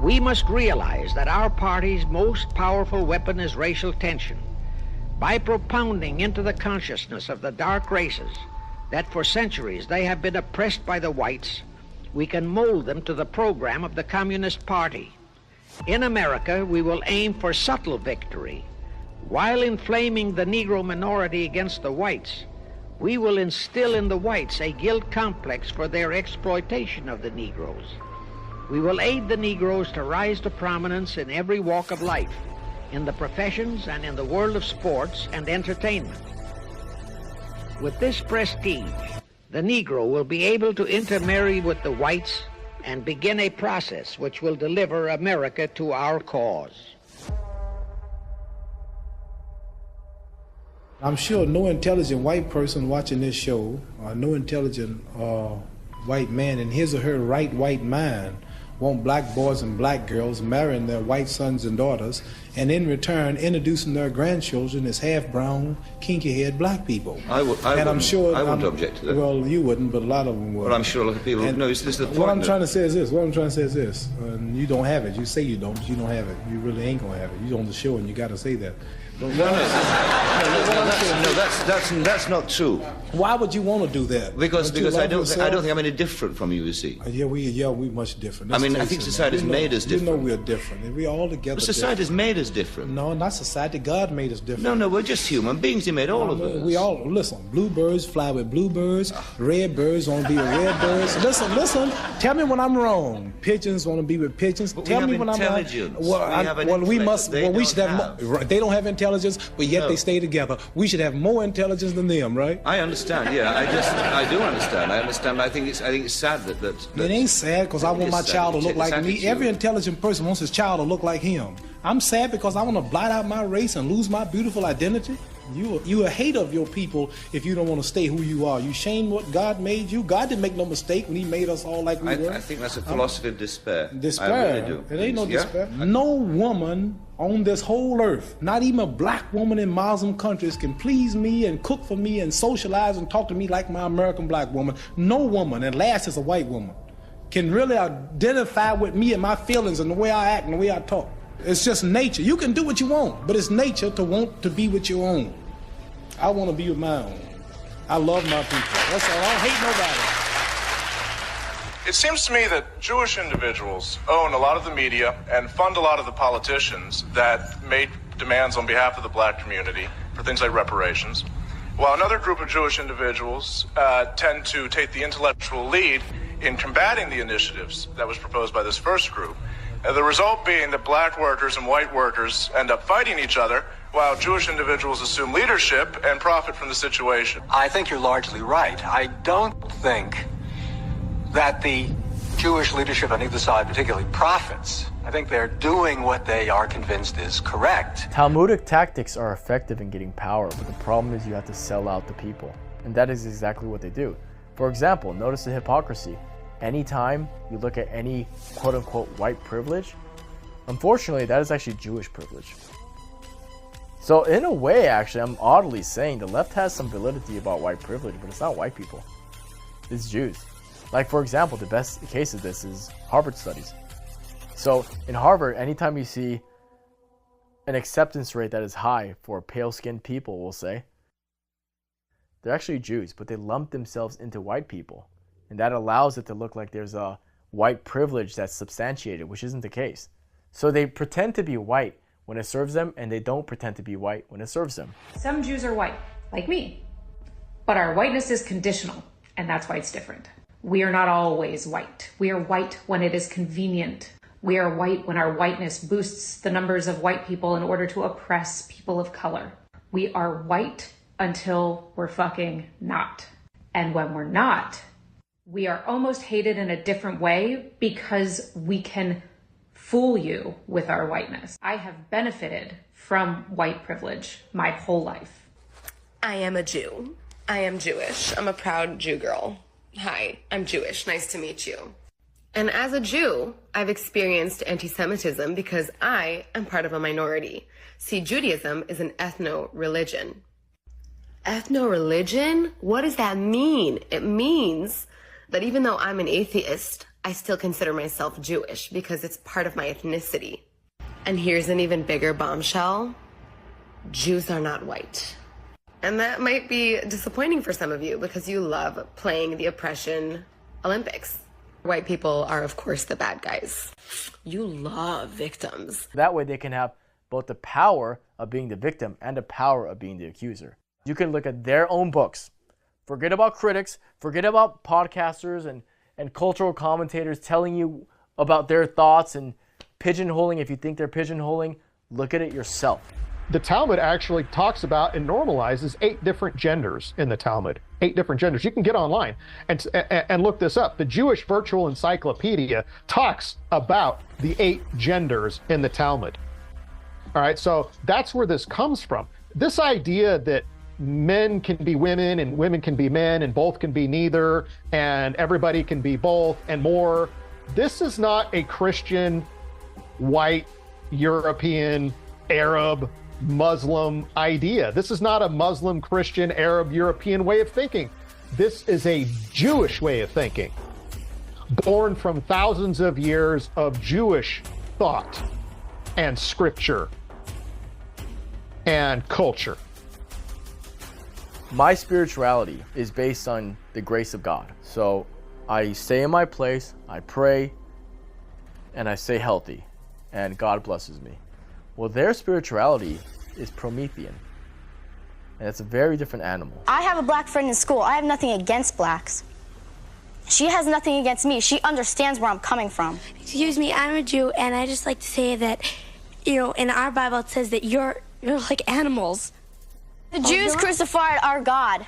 We must realize that our party's most powerful weapon is racial tension. By propounding into the consciousness of the dark races that for centuries they have been oppressed by the whites, we can mold them to the program of the Communist Party. In America, we will aim for subtle victory. While inflaming the Negro minority against the whites, we will instill in the whites a guilt complex for their exploitation of the Negroes. We will aid the Negroes to rise to prominence in every walk of life, in the professions and in the world of sports and entertainment. With this prestige, the Negro will be able to intermarry with the whites and begin a process which will deliver America to our cause. I'm sure no intelligent white person watching this show, or no intelligent white man in his or her right white mind, want black boys and black girls marrying their white sons and daughters, and in return introducing their grandchildren as half-brown, kinky-haired black people. I wouldn't object to that. Well, you wouldn't, but a lot of them would. Well, I'm sure a lot of people know. This is the point. What I'm trying to say is this. And you don't have it. You say you don't, but you don't have it. You really ain't going to have it. You're on the show, and you got to say that. That's not true. Why would you want to do that? Because I don't think I'm any different from you see. We much different. I think society's made us different. You know we're different, and we're all together. But society's made us different. No, not society. God made us different. No, we're just human beings. He made all of us. We all, listen, bluebirds fly with bluebirds, red birds want to be with red birds. Listen, tell me when I'm wrong. Pigeons want to be with pigeons. But tell me when I'm wrong. We should have more. They don't have intelligence, but yet they stay together. We should have more intelligence than them, right? I understand, yeah. I do understand. I understand. I think it's sad that it ain't sad because I want my child to look like me. Every intelligent person wants his child to look like him. I'm sad because I want to blot out my race and lose my beautiful identity. You a hater of your people if you don't want to stay who you are. You shame what God made you. God didn't make no mistake when he made us all like we were. I think that's a philosophy of despair. Despair. I really do. It ain't no despair. No woman on this whole earth, not even a black woman in Muslim countries, can please me and cook for me and socialize and talk to me like my American black woman. No woman, and last is a white woman, can really identify with me and my feelings and the way I act and the way I talk. It's just nature. You can do what you want, but it's nature to want to be with your own. I want to be with my own. I love my people. That's all. I don't hate nobody. It seems to me that Jewish individuals own a lot of the media and fund a lot of the politicians that made demands on behalf of the black community for things like reparations, while another group of Jewish individuals tend to take the intellectual lead in combating the initiatives that was proposed by this first group. The result being that black workers and white workers end up fighting each other, while Jewish individuals assume leadership and profit from the situation. I think you're largely right. I don't think that the Jewish leadership on either side particularly profits. I think they're doing what they are convinced is correct. Talmudic tactics are effective in getting power, but the problem is you have to sell out the people. And that is exactly what they do. For example, notice the hypocrisy. Anytime you look at any quote-unquote white privilege, unfortunately that is actually Jewish privilege. So in a way, actually, I'm oddly saying the left has some validity about white privilege, but it's not white people. It's Jews. Like, for example, the best case of this is Harvard studies. So in Harvard, anytime you see an acceptance rate that is high for pale-skinned people, we'll say, they're actually Jews, but they lump themselves into white people. And that allows it to look like there's a white privilege that's substantiated, which isn't the case. So they pretend to be white when it serves them, and they don't pretend to be white when it serves them. Some Jews are white, like me. But our whiteness is conditional, and that's why it's different. We are not always white. We are white when it is convenient. We are white when our whiteness boosts the numbers of white people in order to oppress people of color. We are white until we're fucking not. And when we're not, we are almost hated in a different way because we can fool you with our whiteness. I have benefited from white privilege my whole life. I am a Jew. I am Jewish. I'm a proud Jew girl. Hi, I'm Jewish. Nice to meet you. And as a Jew, I've experienced anti-Semitism because I am part of a minority. See, Judaism is an ethno-religion. Ethno-religion? What does that mean? It means that even though I'm an atheist, I still consider myself Jewish because it's part of my ethnicity. And here's an even bigger bombshell. Jews are not white. And that might be disappointing for some of you because you love playing the oppression Olympics. White people are, of course, the bad guys. You love victims. That way they can have both the power of being the victim and the power of being the accuser. You can look at their own books. Forget about critics, forget about podcasters and cultural commentators telling you about their thoughts and pigeonholing if you think they're pigeonholing. Look at it yourself. The Talmud actually talks about and normalizes 8 different genders in the Talmud. 8 different genders. You can get online and look this up. The Jewish Virtual Encyclopedia talks about the 8 genders in the Talmud. All right, so that's where this comes from. This idea that men can be women and women can be men and both can be neither and everybody can be both and more. This is not a Christian, white, European, Arab, Muslim idea. This is not a Muslim, Christian, Arab, European way of thinking. This is a Jewish way of thinking, born from thousands of years of Jewish thought and scripture and culture. My spirituality is based on the grace of God. So I stay in my place, I pray, and I stay healthy, and God blesses me. Well, their spirituality is Promethean, and it's a very different animal. I have a black friend in school. I have nothing against blacks. She has nothing against me. She understands where I'm coming from. Excuse me, I'm a Jew, and I just like to say that, in our Bible it says that you're like animals. The Jews crucified our God.